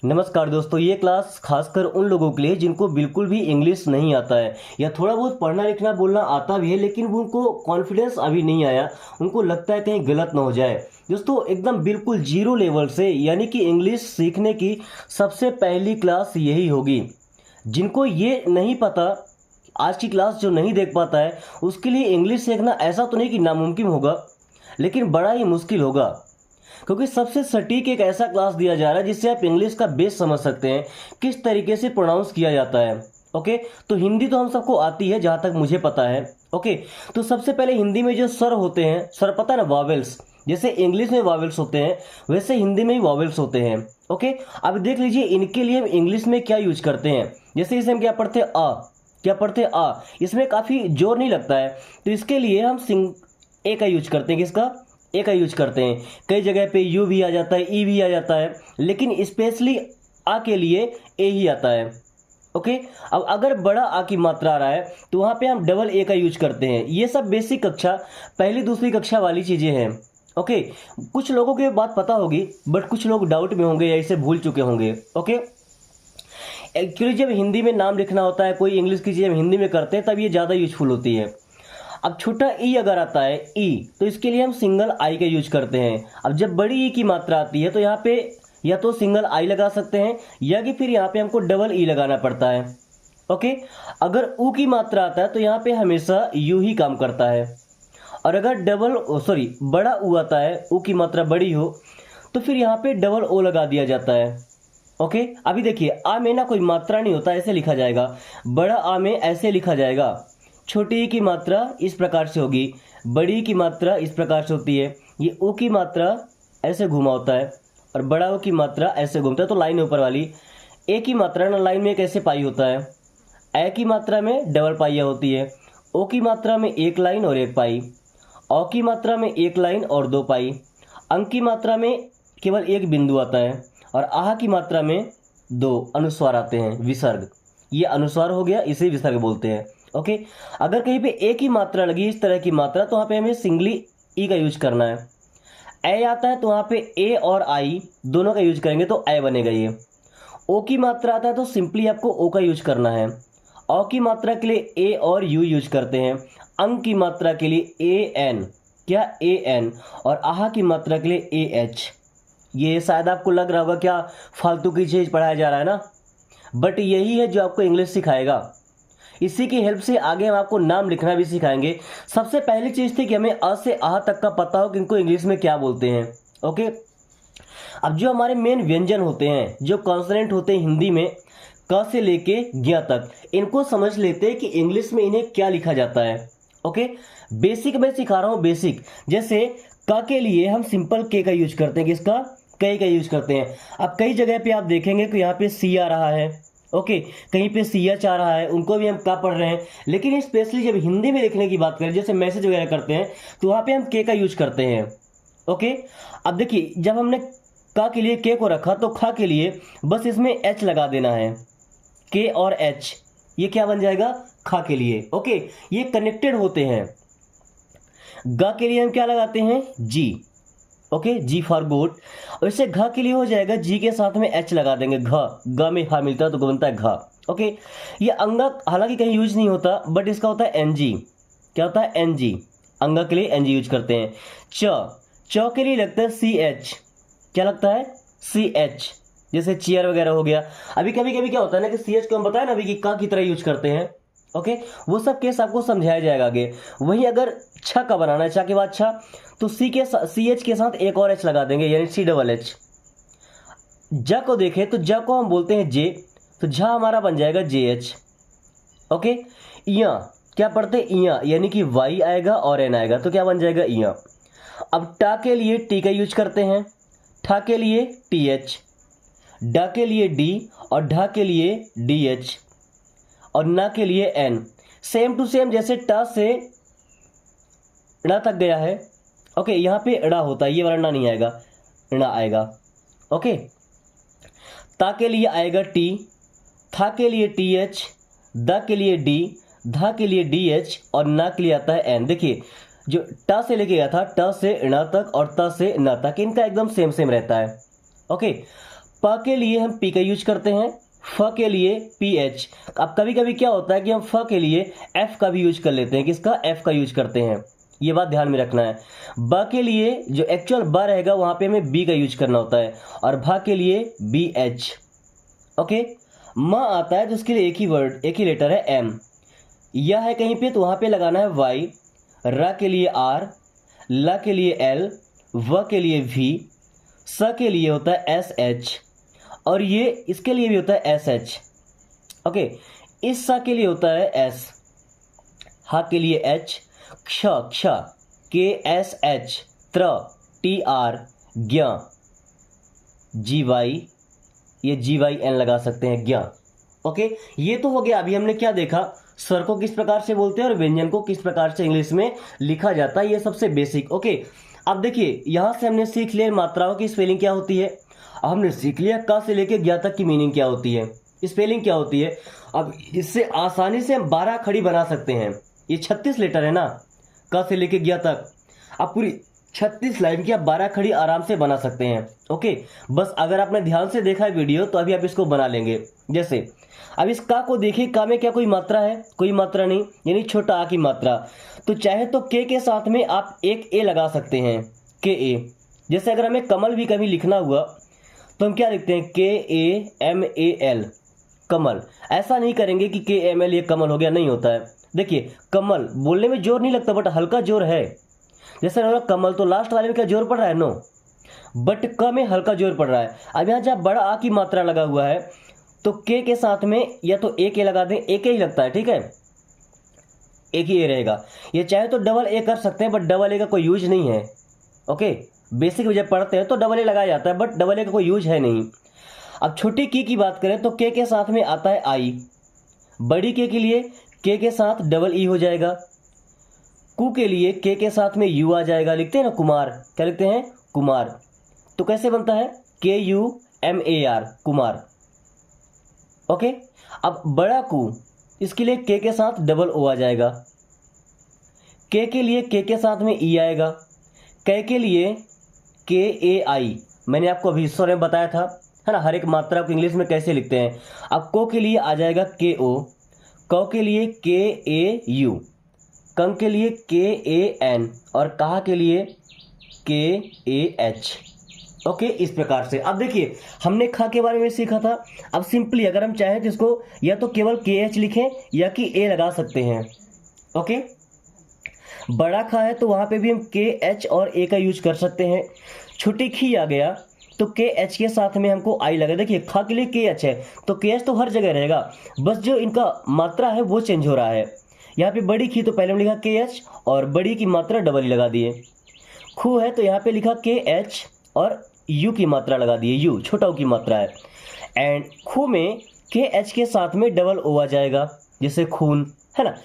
नमस्कार दोस्तों, ये क्लास खासकर उन लोगों के लिए जिनको बिल्कुल भी इंग्लिश नहीं आता है या थोड़ा बहुत पढ़ना लिखना बोलना आता भी है लेकिन वो उनको कॉन्फिडेंस अभी नहीं आया। उनको लगता है कहीं गलत ना हो जाए। दोस्तों एकदम बिल्कुल जीरो लेवल से यानी कि इंग्लिश सीखने की सबसे पहली क्लास यही होगी। जिनको ये नहीं पता, आज की क्लास जो नहीं देख पाता है, उसके लिए इंग्लिश सीखना ऐसा तो नहीं कि नामुमकिन होगा, लेकिन बड़ा ही मुश्किल होगा। क्योंकि सबसे सटीक एक ऐसा क्लास दिया जा रहा है जिससे आप इंग्लिश का बेस समझ सकते हैं, किस तरीके से प्रोनाउंस किया जाता है। ओके, तो हिंदी तो हम सबको आती है जहां तक मुझे पता है। ओके, तो सबसे पहले हिंदी में जो स्वर होते हैं, स्वर पता है ना, वॉवेल्स। जैसे इंग्लिश में वॉवेल्स होते हैं वैसे हिंदी में भी वॉवेल्स होते हैं। ओके, अब देख लीजिए इनके लिए हम इंग्लिश में क्या यूज करते हैं। जैसे इसे हम क्या पढ़ते हैं, आ। क्या पढ़ते हैं, आ। इसमें काफी जोर नहीं लगता है, तो इसके लिए हम ए का यूज करते हैं। किसका? ए का यूज करते हैं। कई जगह पे यू भी आ जाता है, ई भी आ जाता है, लेकिन स्पेशली आ के लिए ए ही आता है। ओके, अब अगर बड़ा आ की मात्रा आ रहा है तो वहां पे हम डबल ए का यूज करते हैं। ये सब बेसिक कक्षा, पहली दूसरी कक्षा वाली चीजें हैं। ओके, कुछ लोगों को ये बात पता होगी बट कुछ लोग डाउट में होंगे या इसे भूल चुके होंगे। ओके, एक्चुअली जब हिंदी में नाम लिखना होता है, कोई इंग्लिश की चीज हम हिंदी में करते हैं, तब ये ज्यादा यूजफुल होती है। अब छोटा ई अगर आता है, ई, तो इसके लिए हम सिंगल आई का यूज करते हैं। अब जब बड़ी ई की मात्रा आती है तो यहाँ पे या तो सिंगल आई लगा सकते हैं या कि फिर यहाँ पे हमको डबल ई लगाना पड़ता है। ओके, अगर ऊ की मात्रा आता है तो यहाँ पे हमेशा यू ही काम करता है। और अगर बड़ा ऊ आता है, ऊ की मात्रा बड़ी हो, तो फिर यहाँ पे डबल ओ लगा दिया जाता है। ओके, अभी देखिए आ में ना कोई मात्रा नहीं होता, ऐसे लिखा जाएगा। बड़ा आ में ऐसे लिखा जाएगा। छोटी ई की मात्रा इस प्रकार से होगी, बड़ी की मात्रा इस प्रकार से होती है। ये ओ की मात्रा ऐसे घुमा होता है और बड़ा ओ की मात्रा ऐसे घूमता है। तो लाइन ऊपर वाली ए की मात्रा ना लाइन में एक ऐसे पाई होता है, ए की मात्रा में डबल पाइया होती है, ओ की मात्रा में एक लाइन और एक पाई, औ की मात्रा में एक लाइन और दो पाई, अंक की मात्रा में केवल एक बिंदु आता है और आह की मात्रा में दो अनुस्वार आते हैं, विसर्ग। ये अनुस्वार हो गया, इसे विसर्ग बोलते हैं। ओके, अगर कहीं पे ए की मात्रा लगी, इस तरह की मात्रा, तो वहां पे हमें सिंगली ई का यूज करना है। ए आता है तो वहां पे ए और आई दोनों का यूज करेंगे तो ए बनेगा ये। ओ की मात्रा आता है तो सिंपली आपको ओ का यूज करना है। औ की मात्रा के लिए ए और यू यूज करते हैं। अंक की मात्रा के लिए ए एन, क्या ए एन, और आहा की मात्रा के लिए ए एच। ये शायद आपको लग रहा होगा क्या फालतू की चीज पढ़ाया जा रहा है ना, बट यही है जो आपको इंग्लिश सिखाएगा। इसी की हेल्प से आगे हम आपको नाम लिखना भी सिखाएंगे। सबसे पहली चीज थी कि हमें अ से आह तक का पता हो कि इनको इंग्लिश में क्या बोलते हैं। ओके, अब जो हमारे मेन व्यंजन होते हैं, जो कॉन्सोनेंट होते हैं हिंदी में, क से लेके ज्ञ तक, इनको समझ लेते हैं कि इंग्लिश में इन्हें क्या लिखा जाता है। ओके, बेसिक मैं सिखा रहा हूं, बेसिक। जैसे क के लिए हम सिंपल के का यूज करते हैं। किसका? कई का यूज करते हैं। अब कई जगह पे आप देखेंगे कि यहाँ पे सी आ रहा है। ओके, कहीं पे सी एच आ रहा है, उनको भी हम क्या पढ़ रहे हैं। लेकिन स्पेशली जब हिंदी में लिखने की बात करें, जैसे मैसेज वगैरह करते हैं, तो वहां पे हम के का यूज करते हैं। ओके, अब देखिए जब हमने का के लिए के को रखा तो खा के लिए बस इसमें एच लगा देना है। के और एच, ये क्या बन जाएगा? खा के लिए। ओके, ये कनेक्टेड होते हैं। गा के लिए हम क्या लगाते हैं? जी। Okay, G for good. और इससे घ के लिए हो जाएगा, जी के साथ में एच लगा देंगे। घ में हा मिलता है तो बनता है घ। ओके, ये अंगा हालांकि कहीं यूज नहीं होता बट इसका होता है एनजी। क्या होता है? एनजी। अंगा के लिए एनजी यूज करते हैं। च के लिए लगता है सी एच। क्या लगता है? C H. जैसे चेयर वगैरह हो गया। अभी कभी कभी क्या होता है ना कि सी एच को हम बताया ना अभी कि का की तरह यूज करते हैं। ओके, वो सब केस आपको समझाया जाएगा आगे। वहीं अगर छ का बनाना है, छ के बाद छ, तो सी एच के साथ एक और एच लगा देंगे, यानी सी डबल एच। ज को देखें तो ज को हम बोलते हैं जे, तो झ हमारा बन जाएगा जे एच। ओके, इया क्या पढ़ते हैं? इया, यानी कि वाई आएगा और एन आएगा, तो क्या बन जाएगा? इया। अब टा के लिए टी का यूज करते हैं, ठा के लिए टी एच, डा के लिए डी और ढा के लिए डी एच, और ना के लिए एन। सेम टू सेम जैसे टा से ड़ा तक गया है। ओके, यहां पे ड़ा होता है, ये वाला ना नहीं आएगा, ड़ा आएगा। ओके, ता के लिए आएगा टी, था के लिए टी एच, दा के लिए डी, धा के लिए डी एच, और ना के लिए आता है एन। देखिए जो टा से लेके गया था, टा से णा तक और ता से ना तक, इनका एकदम सेम सेम रहता है। ओके, प के लिए हम पी का यूज करते हैं, फ के लिए पी एच। अब कभी कभी क्या होता है कि हम फ के लिए एफ का भी यूज कर लेते हैं, किसका, एफ का यूज करते हैं, ये बात ध्यान में रखना है। ब के लिए जो एक्चुअल ब रहेगा वहां पे हमें बी का यूज करना होता है, और भ के लिए बी एच। ओके, म आता है तो उसके लिए एक ही वर्ड, एक ही लेटर है एम। यह है कहीं पे तो वहां पे लगाना है वाई। र के लिए आर, ल के लिए एल, व के लिए वी, स के लिए होता है एस एच, और ये इसके लिए भी होता है एस एच। ओके, इस स के लिए होता है एस, ह के लिए एच, क्ष क्ष के एस एच, त्र टी आर, ज्ञ जी वाई, ये जी वाई एन लगा सकते हैं, ज्ञ। ओके, ये तो हो गया। अभी हमने क्या देखा, स्वर को किस प्रकार से बोलते हैं और व्यंजन को किस प्रकार से इंग्लिश में लिखा जाता है, ये सबसे बेसिक। ओके, अब देखिए यहां से हमने सीख लिया मात्राओं की स्पेलिंग क्या होती है, हमने सीख लिया क से लेकर ज्ञ तक की मीनिंग क्या होती है, स्पेलिंग क्या होती है। अब इससे आसानी से हम 12 खड़ी बना सकते हैं। ये 36 लेटर है ना, क से लेकर ज्ञ तक। अब पूरी 36 लाइन की आप 12 खड़ी आराम से बना सकते हैं। ओके, बस अगर आपने ध्यान से देखा है वीडियो तो अभी आप इसको बना लेंगे। जैसे अब इस का को देखिए, का में क्या कोई मात्रा है, कोई मात्रा नहीं, यानी छोटा आ की मात्रा। तो चाहे तो के साथ में आप एक ए लगा सकते हैं, के ए। जैसे अगर हमें कमल भी कभी लिखना हुआ तो हम क्या लिखते हैं, के ए एम ए एल, कमल। ऐसा नहीं करेंगे कि के एम एल ये कमल हो गया, नहीं होता है। देखिए कमल बोलने में जोर नहीं लगता, बट हल्का जोर है। जैसे कमल तो लास्ट वाले में क्या जोर पड़ रहा है, नो, बट क में हल्का जोर पड़ रहा है। अब यहाँ जब बड़ा आ की मात्रा लगा हुआ है तो के साथ में या तो एक ए लगा दें, एक ही लगता है, ठीक है, एक ही ए रहेगा। ये चाहे तो डबल ए कर सकते हैं, बट डबल ए का कोई यूज नहीं है। ओके, बेसिक जब पढ़ते हैं तो डबल ए लगाया जाता है, बट डबल ए का कोई यूज है नहीं। अब छोटी की बात करें तो के साथ में आता है आई, बड़ी के लिए के साथ डबल ई हो जाएगा, कु के लिए के साथ में यू आ जाएगा, लिखते हैं ना कुमार, क्या लिखते हैं, कुमार। तो कैसे बनता है, K U M A R, Kumar. Okay, अब बड़ा कु, इसके लिए के साथ डबल ओ आ जाएगा, के लिए के साथ में ई आएगा, के लिए के ए आई। मैंने आपको अभी हिस्सों में बताया था, है ना, हर एक मात्रा को इंग्लिश में कैसे लिखते हैं। अब को के लिए आ जाएगा के ओ, क के लिए के ए यू, कंग के लिए के ए एन, और कहा के लिए के ए एच। ओके, इस प्रकार से। अब देखिए हमने खा के बारे में सीखा था। अब सिंपली अगर हम चाहें तो इसको या तो केवल के एच लिखें या कि ए लगा सकते हैं। ओके, बड़ा खा है तो वहां पे भी हम के एच और ए का यूज कर सकते हैं। छोटी खी आ गया तो के एच के साथ में हमको आई लगा। देखिए खा के लिए के एच है तो के एच तो हर जगह रहेगा, बस जो इनका मात्रा है वो चेंज हो रहा है। यहाँ पे बड़ी खी तो पहले हम लिखा के एच और बड़ी की मात्रा डबल ही लगा दिए। खू है तो यहाँ पे लिखा के एच और यू की मात्रा लगा दिए, यू छोटा की मात्रा है। एंड खू में के एच के साथ में डबल ओ आ जाएगा, जैसे खून, है ना।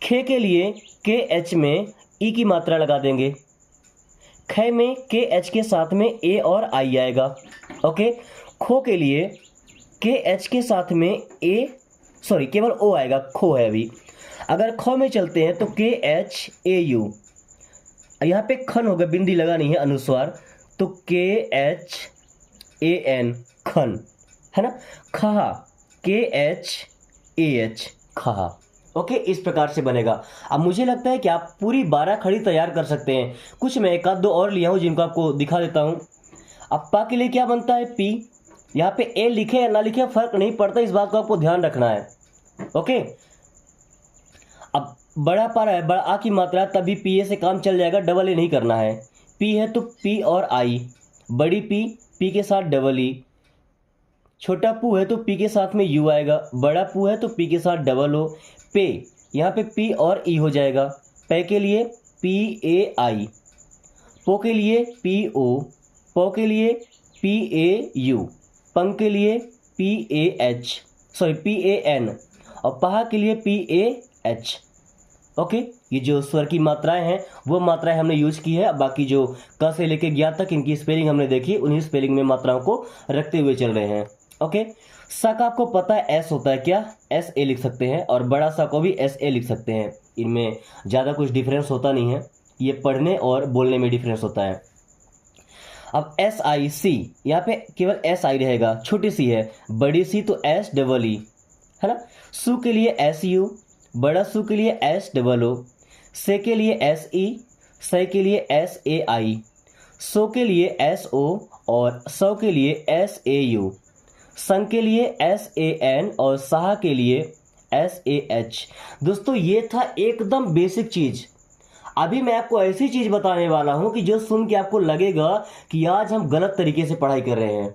खे के लिए के एच में ई की मात्रा लगा देंगे। खे में के एच के साथ में ए और आई आएगा। ओके, खो के लिए के एच के साथ में ए, सॉरी केवल ओ आएगा, खो है अभी। अगर खो में चलते हैं तो के एच ए यू, यहाँ पे खन होगा, बिंदी लगा नहीं है, अनुस्वार, तो के एच ए एन, खन, है ना। खहा के एच ए एच, खहा। ओके, इस प्रकार से बनेगा। अब मुझे लगता है कि आप पूरी 12 खड़ी तैयार कर सकते हैं। कुछ मैं एक आध दो और लिया हूं जिनको आपको दिखा देता हूं। अब पा के लिए क्या बनता है, पी। यहाँ पे ए लिखे या ना लिखे फर्क नहीं पड़ता, इस बात को आपको ध्यान रखना है। ओके, अब बड़ा पा रहा है, बड़ा आ की मात्रा, तभी पी ए से काम चल जाएगा, डबल ए नहीं करना है। पी है तो पी और आई, बड़ी पी के साथ डबल ई। छोटा पू है तो पी के साथ में यू आएगा, बड़ा पू है तो पी के साथ डबल ओ। पे, यहाँ पे पी और ई हो जाएगा। पे के लिए पी ए आई, पो के लिए पी ओ, पो के लिए पी ए यू, पंग के लिए P A H, sorry P A N, और पहा के लिए पी ए एच। ओके, ये जो स्वर की मात्राएं हैं वो मात्राएं हमने यूज की है। अब बाकी जो क से लेके ज्ञ तक इनकी स्पेलिंग हमने देखी, उन्हीं स्पेलिंग में मात्राओं को रखते हुए चल रहे हैं। ओके, सा का आपको पता है एस होता है, क्या एस ए लिख सकते हैं, और बड़ा सा को भी एस ए लिख सकते हैं। इनमें ज़्यादा कुछ डिफरेंस होता नहीं है, ये पढ़ने और बोलने में डिफरेंस होता है। अब SIC, यहाँ पे केवल SI रहेगा, छोटी सी है, बड़ी सी तो SEE है ना। सु के लिए SU, बड़ा सु के लिए SOO, से के लिए SE, सै के लिए SAI, सो के लिए SO और सौ के लिए SAU, संग के लिए SAN और साह के लिए SAH। दोस्तों ये था एकदम बेसिक चीज। अभी मैं आपको ऐसी चीज बताने वाला हूं कि जो सुन के आपको लगेगा कि आज हम गलत तरीके से पढ़ाई कर रहे हैं।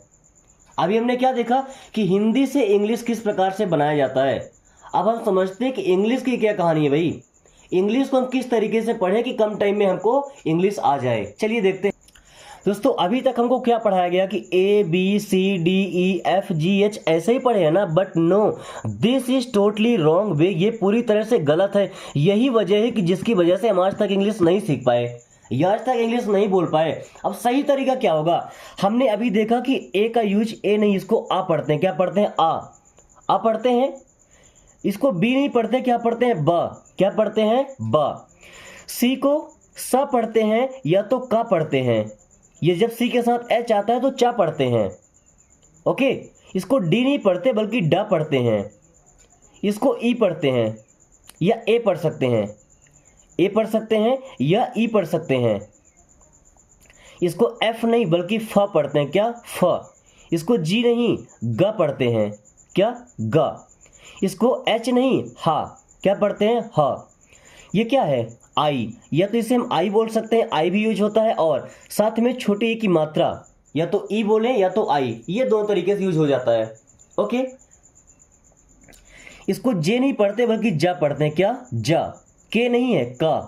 अभी हमने क्या देखा कि हिंदी से इंग्लिश किस प्रकार से बनाया जाता है। अब हम समझते हैं कि इंग्लिश की क्या कहानी है भाई, इंग्लिश को हम किस तरीके से पढ़ें कि कम टाइम में हमको इंग्लिश आ जाए। चलिए देखते हैं। दोस्तों अभी तक हमको क्या पढ़ाया गया कि ABCDEFGH ऐसे ही पढ़े हैं ना, but no, this is totally wrong way. ये पूरी तरह से गलत है। यही वजह है कि जिसकी वजह से हम आज तक इंग्लिश नहीं सीख पाए या आज तक इंग्लिश नहीं बोल पाए। अब सही तरीका क्या होगा, हमने अभी देखा कि ए का यूज ए नहीं, इसको आ पढ़ते हैं। क्या पढ़ते हैं? आ पढ़ते हैं। इसको बी नहीं पढ़ते, क्या पढ़ते हैं? ब। क्या पढ़ते हैं? ब। सी को स पढ़ते हैं या तो का पढ़ते हैं। ये जब सी के साथ एच आता है तो चा पढ़ते हैं। ओके, इसको डी नहीं पढ़ते बल्कि डा पढ़ते हैं। इसको ई पढ़ते हैं या ए पढ़ सकते हैं, ए पढ़ सकते हैं या ई पढ़ सकते हैं। इसको एफ नहीं बल्कि फ पढ़ते हैं। क्या? फ। इसको जी नहीं ग पढ़ते हैं। क्या? ग। इसको एच नहीं हा, क्या पढ़ते हैं? ह। ये क्या है? आई, या तो इसे हम आई बोल सकते हैं, आई भी यूज होता है, और साथ में छोटी ई की मात्रा या तो ई बोले या तो आई, ये दोनों तरीके से यूज हो जाता है। ओके, इसको जे नहीं पढ़ते बल्कि जा पढ़ते हैं। क्या? जा। के नहीं है का,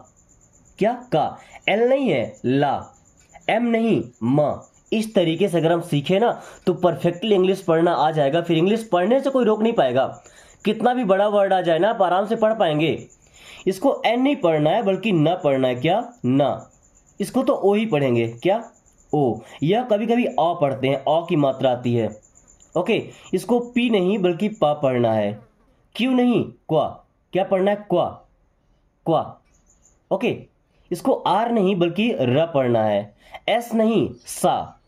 क्या? का। एल नहीं है ला, एम नहीं म। इस तरीके से अगर हम सीखे ना तो परफेक्टली इंग्लिश पढ़ना आ जाएगा। फिर इंग्लिश पढ़ने से कोई रोक नहीं पाएगा। कितना भी बड़ा वर्ड आ जाए ना, आप आराम से पढ़ पाएंगे। इसको एन नहीं पढ़ना है बल्कि न पढ़ना है। क्या? ना। इसको तो ओ ही पढ़ेंगे। क्या? ओ। या कभी कभी अ पढ़ते हैं, अ की मात्रा आती है। ओके, इसको पी नहीं बल्कि पा पढ़ना है। क्यों नहीं? क्वा। क्या पढ़ना है? क्वा, क्वा। ओके, इसको आर नहीं बल्कि र पढ़ना है। एस नहीं सा,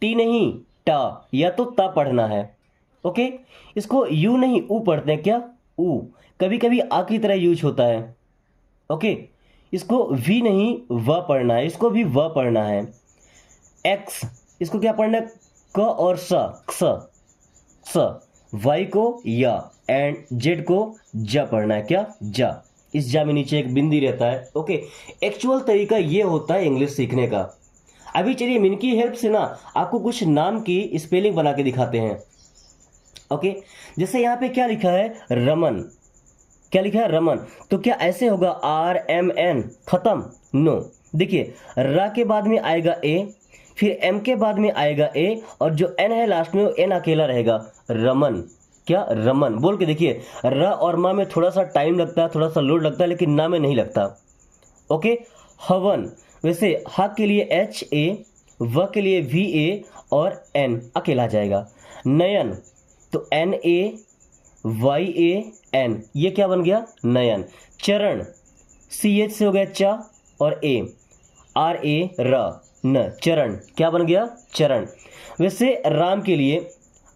टी नहीं टा, या तो ता पढ़ना है। ओके, इसको यू नहीं ऊ पढ़ते हैं। क्या? ऊ। कभी कभी आ की तरह यूज होता है। ओके, इसको वी नहीं व पढ़ना है, इसको भी व पढ़ना है। एक्स, इसको क्या पढ़ना है? क और स, स। वाई को या, एंड जेड को जा पढ़ना है। क्या? जा। इस जा में नीचे एक बिंदी रहता है। ओके, एक्चुअल तरीका ये होता है इंग्लिश सीखने का। अभी चलिए इनकी हेल्प से ना आपको कुछ नाम की स्पेलिंग बना के दिखाते हैं। ओके, जैसे यहाँ पे क्या लिखा है? रमन। क्या लिखा है? रमन। तो क्या ऐसे होगा? RMN, खत्म? नो। देखिए, रा के बाद में आएगा ए, फिर एम के बाद में आएगा ए, और जो एन है लास्ट में वो एन अकेला रहेगा। रमन। क्या? रमन। बोल के देखिए, र और मा में थोड़ा सा टाइम लगता है, थोड़ा सा लोड लगता है, लेकिन ना में नहीं लगता। ओके, हवन। वैसे ह के लिए HA, व के लिए VA और एन अकेला आ जाएगा। नयन, तो NAYAN, ये क्या बन गया? नयन। चरण, CH से हो गया चा और A, RA र, न, चरण। क्या बन गया? चरण। वैसे राम के लिए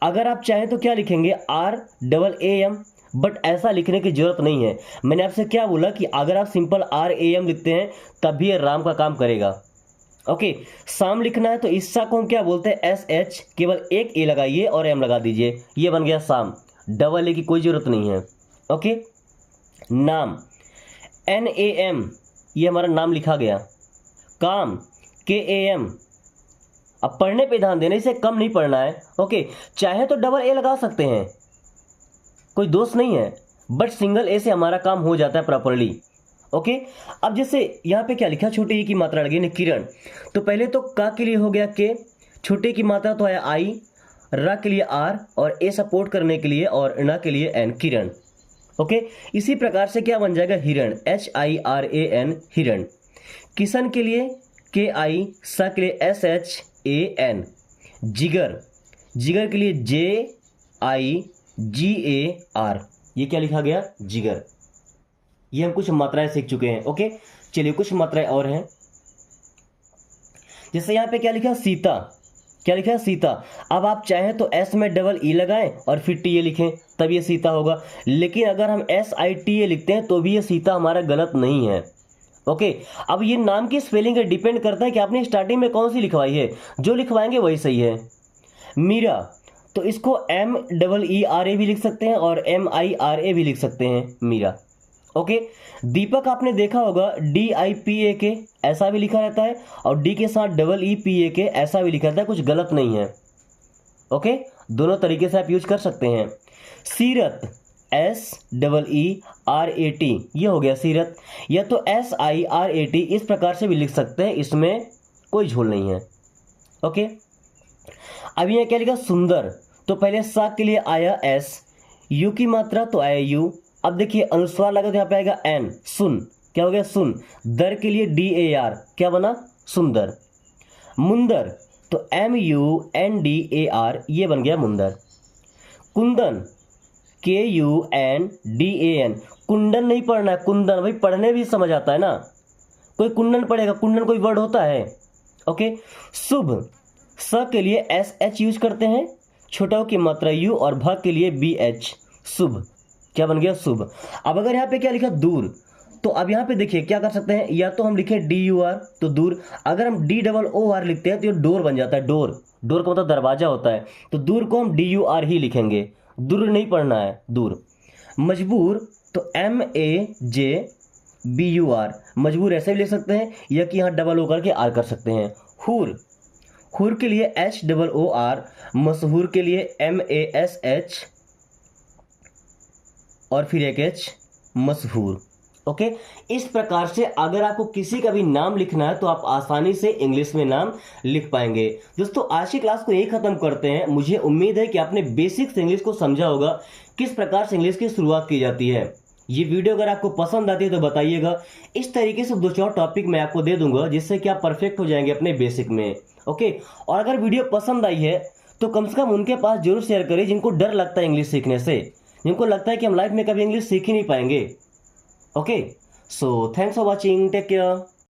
अगर आप चाहें तो क्या लिखेंगे? RAAM, बट ऐसा लिखने की जरूरत नहीं है। मैंने आपसे क्या बोला कि अगर आप सिंपल RAM लिखते हैं तब भी ये राम का काम करेगा। ओके, शाम लिखना है तो इस सा को हम क्या बोलते हैं? SH, केवल एक ए लगाइए और एम लगा दीजिए, ये बन गया शाम। डबल ए की कोई जरूरत नहीं है। ओके, नाम, NAM, ये हमारा नाम लिखा गया। काम, KAM। अब पढ़ने पे ध्यान देना, इसे कम नहीं पढ़ना है। ओके, चाहे तो डबल ए लगा सकते हैं, कोई दोष नहीं है, बट सिंगल ए से हमारा काम हो जाता है प्रॉपरली। ओके, अब जैसे यहाँ पे क्या लिखा? छोटे ई की मात्रा लगी ना, किरण। तो पहले तो का के लिए हो गया के, छोटे की मात्रा तो आया आई, रा के लिए आर, और ए सपोर्ट करने के लिए और ना के लिए एन, किरण। ओके, इसी प्रकार से क्या बन जाएगा? हिरण, HIRAN, हिरण। किशन के लिए KI, सा के लिए SHAN। जिगर, जिगर के लिए JIGAR, ये क्या लिखा गया? जिगर। ये हम कुछ मात्राएं सीख चुके हैं। ओके, चलिए कुछ मात्राएं और हैं। जैसे यहाँ पे क्या लिखा है, सीता, क्या लिखा है, सीता। अब आप चाहें तो एस में डबल ई लगाएं और फिर टी ए लिखें, तब ये सीता होगा। लेकिन अगर हम एस आई टी ए लिखते हैं तो भी ये सीता हमारा गलत नहीं है। ओके, अब ये नाम की स्पेलिंग है, डिपेंड करता है कि आपने स्टार्टिंग में कौन सी लिखवाई है, जो लिखवाएंगे वही सही है। मीरा, तो इसको M double E R A भी लिख सकते हैं और एम आई आर ए भी लिख सकते हैं, मीरा। ओके, दीपक आपने देखा होगा डी आई पी ए के ऐसा भी लिखा रहता है और डी के साथ डबल ई पी ए के ऐसा भी लिखा रहता है, कुछ गलत नहीं है। ओके, दोनों तरीके से आप यूज कर सकते हैं। सीरत, S double E R A T, ये हो गया सीरत, या तो S I R A T, इस प्रकार से भी लिख सकते हैं, इसमें कोई झोल नहीं है। ओके, अब यहाँ क्या लिखा, सुंदर, तो पहले सा के लिए आया एस, यू की मात्रा तो आया यू। अब देखिए अनुस्वार लगा तो यहाँ पे आएगा एन, सुन, क्या हो गया सुन। दर के लिए डी ए आर, क्या बना, सुंदर। मुंदर, तो M U N D A R, ये बन गया मुंदर। कुंदन, K U N D A N, कुंडन नहीं पढ़ना है, कुंदन, भाई पढ़ने भी समझ आता है ना, कोई कुंडन पढ़ेगा, कुंडन कोई वर्ड होता है। ओके, शुभ, स के लिए एस एच यूज करते हैं, छोटा की मात्रा यू और भ के लिए बी एच, शुभ, क्या बन गया शुभ। अब अगर यहाँ पे क्या लिखा, दूर, तो अब यहाँ पे देखिए क्या कर सकते हैं, या तो हम लिखें डी यू आर तो दूर, अगर हम डी डबल ओ आर लिखते हैं तो ये डोर बन जाता है, डोर, डोर का मतलब दरवाजा होता है, तो दूर को हम डी यू आर ही लिखेंगे, दूर नहीं पढ़ना है, दूर। मजबूर, तो M A J B U R, मजबूर ऐसे भी लिख सकते हैं, या कि यहाँ डबल ओ करके आर कर सकते हैं। हूर, हूर के लिए एच डबल ओ आर, मशहूर के लिए एम ए एस एच और फिर एक एच, मशहूर। ओके, इस प्रकार से अगर आपको किसी का भी नाम लिखना है तो आप आसानी से इंग्लिश में नाम लिख पाएंगे। दोस्तों आज की क्लास को यही खत्म करते हैं। मुझे उम्मीद है कि आपने बेसिक्स इंग्लिश को समझा होगा, किस प्रकार से इंग्लिश की शुरुआत की जाती है। ये वीडियो अगर आपको पसंद आती है तो बताइएगा, इस तरीके से 2-4 टॉपिक मैं आपको दे दूंगा जिससे कि आप परफेक्ट हो जाएंगे अपने बेसिक में। ओके, और अगर वीडियो पसंद आई है तो कम से कम उनके पास जरूर शेयर करिए जिनको डर लगता है इंग्लिश सीखने से, जिनको लगता है कि हम लाइफ में कभी इंग्लिश सीख ही नहीं पाएंगे। Okay, so thanks for watching, take care.